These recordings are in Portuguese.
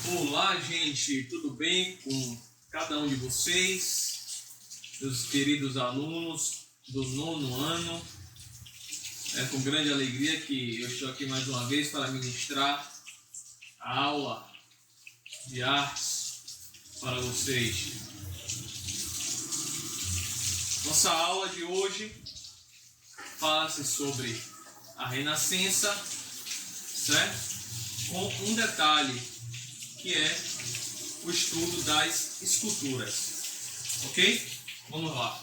Olá, gente, tudo bem com cada um de vocês, meus queridos alunos do 9º ano? É com grande alegria que eu estou aqui mais uma vez para ministrar a aula de artes para vocês. Nossa aula de hoje fala-se sobre a Renascença, certo? Com um detalhe, que é o estudo das esculturas, ok? Vamos lá.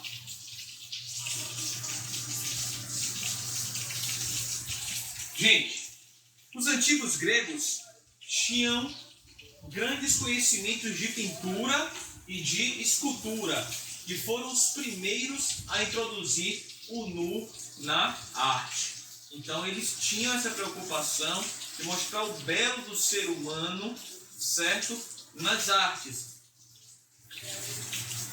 Gente, os antigos gregos tinham grandes conhecimentos de pintura e de escultura, que foram os primeiros a introduzir o nu na arte. Então eles tinham essa preocupação de mostrar o belo do ser humano, certo? Nas artes.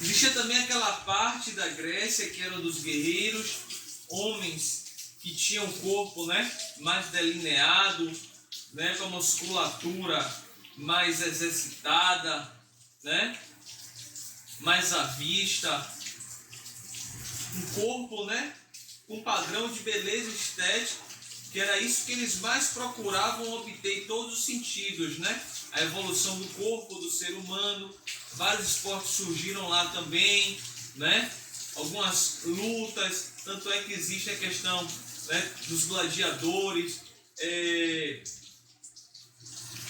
Existia também aquela parte da Grécia que era dos guerreiros, homens que tinham o corpo, mais delineado, com a musculatura mais exercitada, mais à vista, um corpo, com padrão de beleza estética, que era isso que eles mais procuravam obter em todos os sentidos, A evolução do corpo do ser humano. Vários esportes surgiram lá também, Algumas lutas, tanto é que existe a questão, dos gladiadores,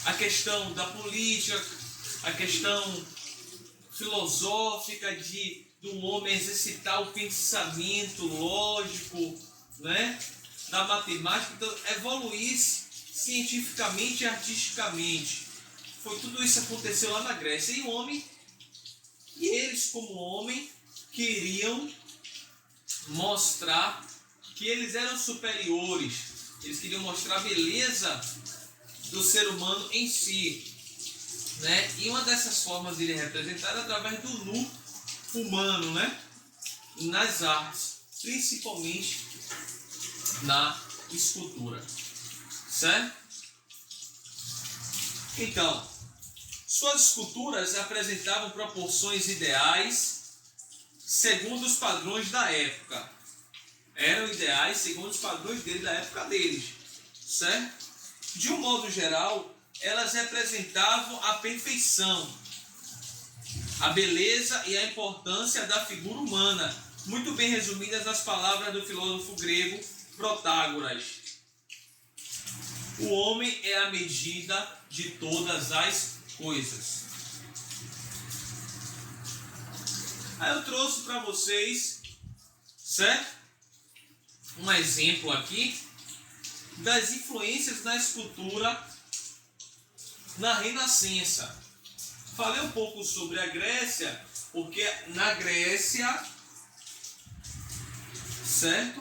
a questão da política, a questão filosófica de um homem exercitar o pensamento lógico, da matemática, então evoluísse cientificamente e artisticamente. Foi tudo isso que aconteceu lá na Grécia. E o homem, e eles como homem, queriam mostrar que eles eram superiores. Eles queriam mostrar a beleza do ser humano em si, E uma dessas formas de ele representar era através do nu humano, Nas artes, principalmente na escultura, certo? Então, suas esculturas apresentavam proporções ideais segundo os padrões da época. Eram ideais segundo os padrões da época deles, certo? De um modo geral, elas representavam a perfeição, a beleza e a importância da figura humana, muito bem resumidas nas palavras do filósofo grego Protágoras. O homem é a medida de todas as coisas. Aí eu trouxe para vocês, certo? Um exemplo aqui das influências na escultura na Renascença. Falei um pouco sobre a Grécia, porque na Grécia, certo?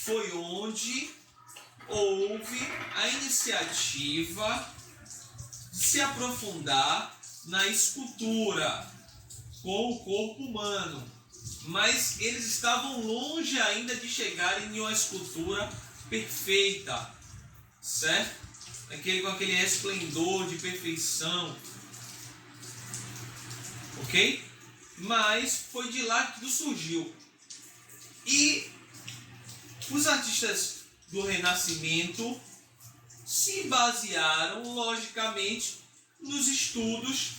Foi onde houve a iniciativa de se aprofundar na escultura com o corpo humano. Mas eles estavam longe ainda de chegarem em uma escultura perfeita, certo? Com aquele esplendor de perfeição, ok? Mas foi de lá que tudo surgiu. E os artistas do Renascimento se basearam, logicamente, nos estudos,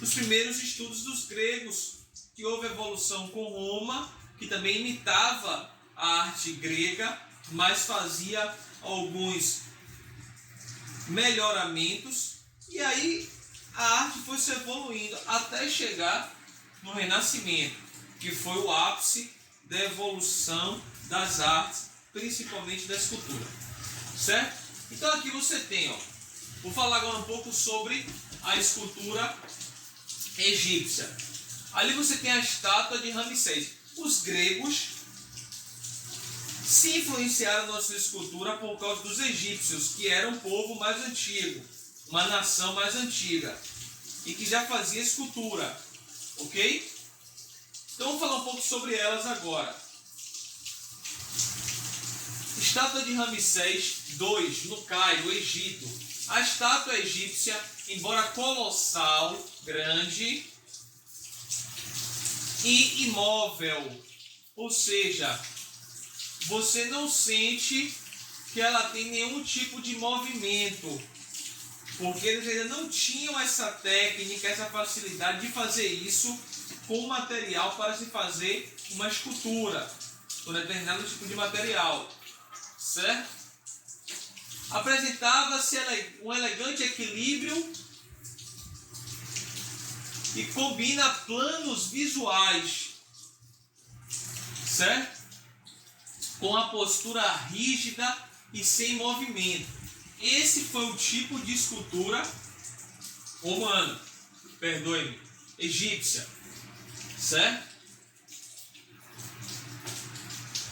os primeiros estudos dos gregos, que houve evolução com Roma, que também imitava a arte grega, mas fazia alguns melhoramentos, e aí a arte foi se evoluindo até chegar no Renascimento, que foi o ápice da evolução das artes, principalmente da escultura, certo? Então aqui você tem, vou falar agora um pouco sobre a escultura egípcia. Ali você tem a estátua de Ramsés. Os gregos se influenciaram na sua escultura por causa dos egípcios, que eram um povo mais antigo, uma nação mais antiga, e que já fazia escultura, ok? Então vamos falar um pouco sobre elas agora. Estátua de Ramsés II, no Cairo, Egito. A estátua egípcia, embora colossal, grande e imóvel, ou seja, você não sente que ela tem nenhum tipo de movimento, porque eles ainda não tinham essa técnica, essa facilidade de fazer isso com material para se fazer uma escultura, com determinado tipo de material, certo? Apresentava-se um elegante equilíbrio e combina planos visuais, certo? Com a postura rígida e sem movimento. Esse foi o tipo de escultura romana, perdoe-me, egípcia, certo?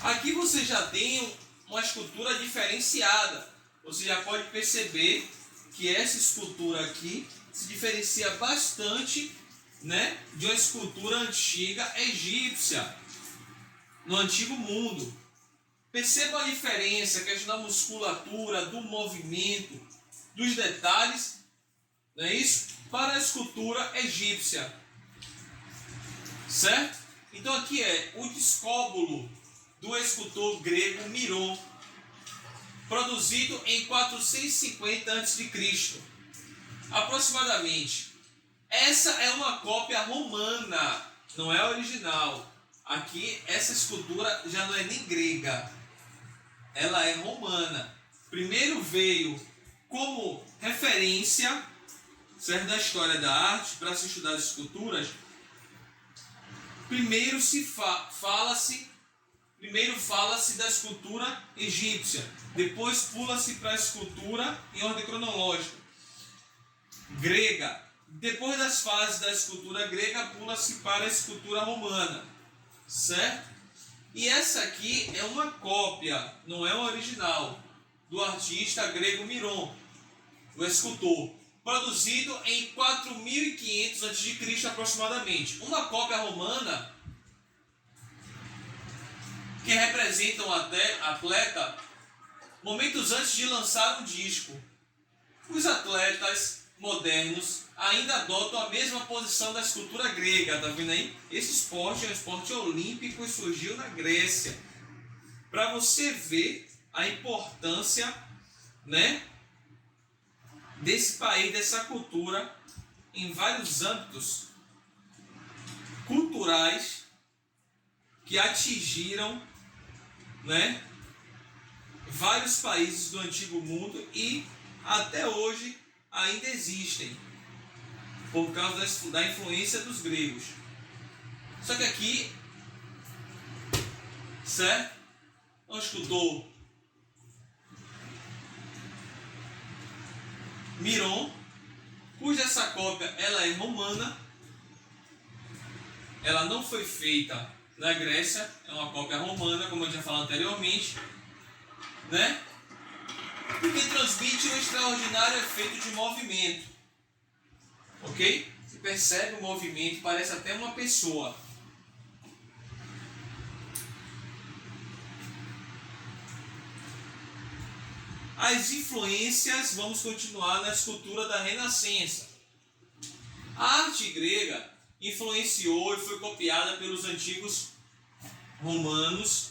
Aqui você já tem uma escultura diferenciada. Você já pode perceber que essa escultura aqui se diferencia bastante, né, de uma escultura antiga egípcia, no Antigo Mundo. Perceba a diferença, a questão da musculatura, do movimento, dos detalhes, não é isso? Para a escultura egípcia, certo? Então aqui é o discóbulo do escultor grego Miron, produzido em 450 a.C., aproximadamente. Essa é uma cópia romana, não é original. Aqui essa escultura já não é nem grega, ela é romana. Primeiro veio como referência, certo, da história da arte, para se estudar as esculturas. Primeiro fala-se da escultura egípcia, depois pula-se para a escultura em ordem cronológica grega. Depois das fases da escultura grega, pula-se para a escultura romana, certo? E essa aqui é uma cópia, não é o original, do artista grego Miron, o escultor, produzido em 4500 a.C. aproximadamente. Uma cópia romana que representa um atleta momentos antes de lançar um disco. Os atletas modernos ainda adotam a mesma posição da escultura grega, tá vendo aí? Esse esporte é um esporte olímpico e surgiu na Grécia. Para você ver a importância, né, desse país, dessa cultura, em vários âmbitos culturais que atingiram, né, vários países do Antigo Mundo e até hoje ainda existem, por causa da influência dos gregos. Só que aqui, certo? Um escultor Miron, cuja essa cópia ela é romana, ela não foi feita na Grécia, é uma cópia romana, como eu já falei anteriormente, né? Porque transmite um extraordinário efeito de movimento, ok? Você percebe o movimento, parece até uma pessoa. As influências, vamos continuar na escultura da Renascença. A arte grega influenciou e foi copiada pelos antigos romanos,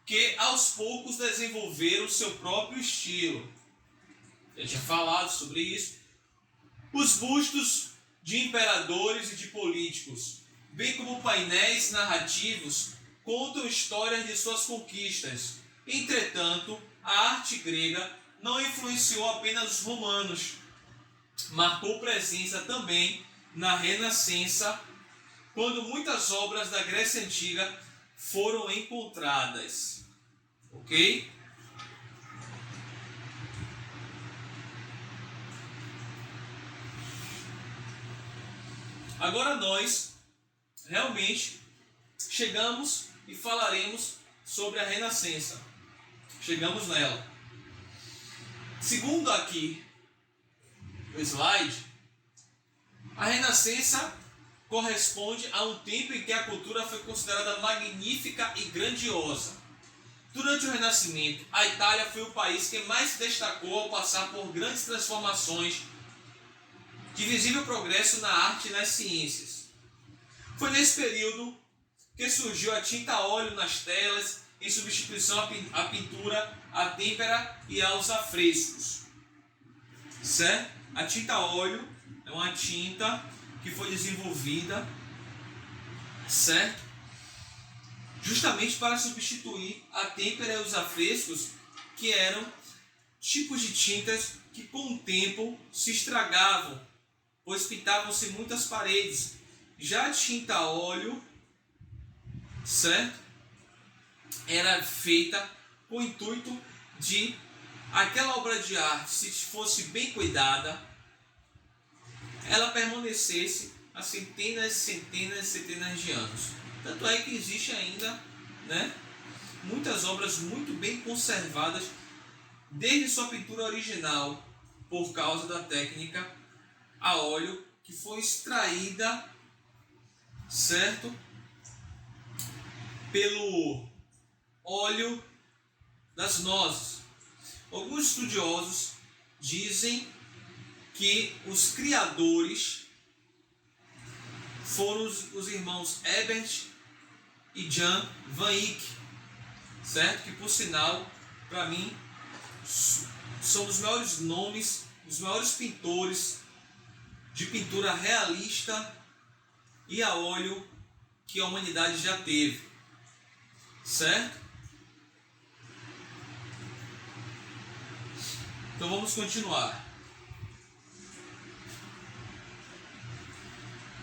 que aos poucos desenvolveram o seu próprio estilo. Eu tinha falado sobre isso. Os bustos de imperadores e de políticos, bem como painéis narrativos, contam histórias de suas conquistas. Entretanto, a arte grega não influenciou apenas os romanos, marcou presença também na Renascença, quando muitas obras da Grécia Antiga foram encontradas. Ok? Agora nós realmente chegamos e falaremos sobre a Renascença. Chegamos nela. Segundo aqui o slide, a Renascença corresponde a um tempo em que a cultura foi considerada magnífica e grandiosa. Durante o Renascimento, a Itália foi o país que mais se destacou ao passar por grandes transformações de visível progresso na arte e nas ciências. Foi nesse período que surgiu a tinta a óleo nas telas, em substituição à pintura, à têmpera e aos afrescos. Certo? A tinta a óleo é uma tinta que foi desenvolvida, certo? Justamente para substituir a têmpera e os afrescos, que eram tipos de tintas que com o tempo se estragavam, pois pintavam-se muitas paredes. Já a tinta a óleo, certo? Era feita com o intuito de aquela obra de arte, se fosse bem cuidada, ela permanecesse há centenas, centenas, centenas de anos. Tanto é que existe ainda, né, muitas obras muito bem conservadas desde sua pintura original, por causa da técnica a óleo que foi extraída, certo, pelo óleo das nozes. Alguns estudiosos dizem que os criadores foram os irmãos Herbert e Jan van Eyck, certo? Que por sinal, para mim, são os maiores nomes, os maiores pintores de pintura realista e a óleo que a humanidade já teve, certo? Então vamos continuar.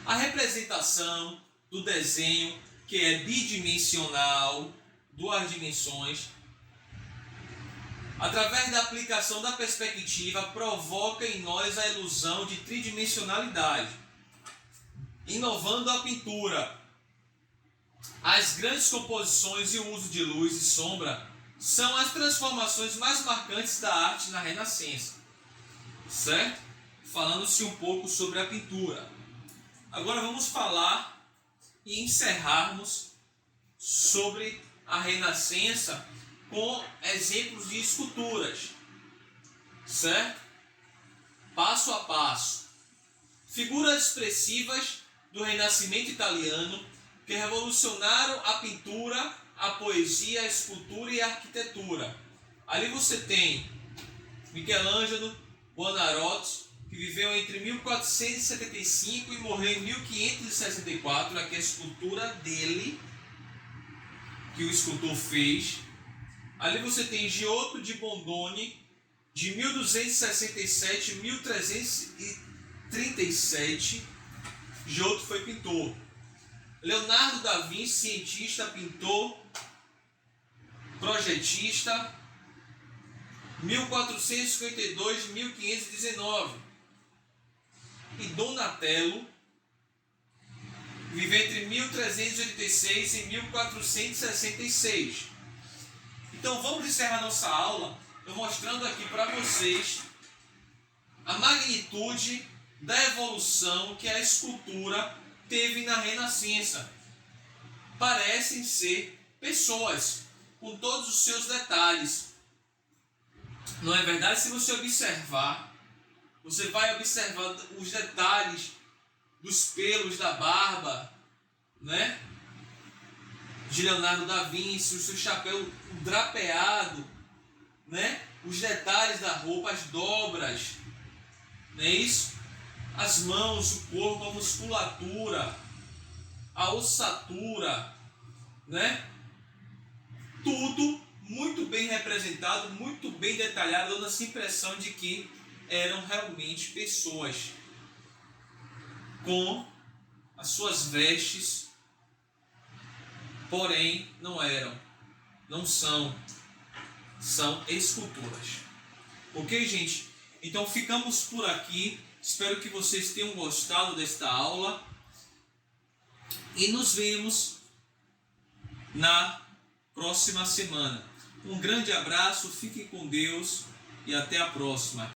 A representação do desenho, que é bidimensional, duas dimensões, através da aplicação da perspectiva, provoca em nós a ilusão de tridimensionalidade, inovando a pintura. As grandes composições e o uso de luz e sombra são as transformações mais marcantes da arte na Renascença, certo? Falando-se um pouco sobre a pintura. Agora vamos falar e encerrarmos sobre a Renascença com exemplos de esculturas, certo? Passo a passo. Figuras expressivas do Renascimento italiano que revolucionaram a pintura, a poesia, a escultura e a arquitetura. Ali você tem Michelangelo Buonarroti, que viveu entre 1475 e morreu em 1564, aqui a escultura dele, que o escultor fez. Ali você tem Giotto di Bondone, de 1267 a 1337. Giotto foi pintor. Leonardo da Vinci, cientista, pintor, projetista, 1452 a 1519. E Donatello viveu entre 1386 e 1466. Então vamos encerrar nossa aula eu mostrando aqui para vocês a magnitude da evolução que a escultura teve na Renascença. Parecem ser pessoas com todos os seus detalhes. Não é verdade? Se você observar, você vai observar os detalhes dos pelos da barba, né? De Leonardo da Vinci, o seu chapéu drapeado, né? Os detalhes da roupa, as dobras, não é isso? As mãos, o corpo, a musculatura, a ossatura, né? Tudo muito bem representado, muito bem detalhado, dando essa impressão de que eram realmente pessoas com as suas vestes, porém não eram, não são esculturas. Ok, gente? Então ficamos por aqui. Espero que vocês tenham gostado desta aula e nos vemos na próxima semana. Um grande abraço, fiquem com Deus e até a próxima.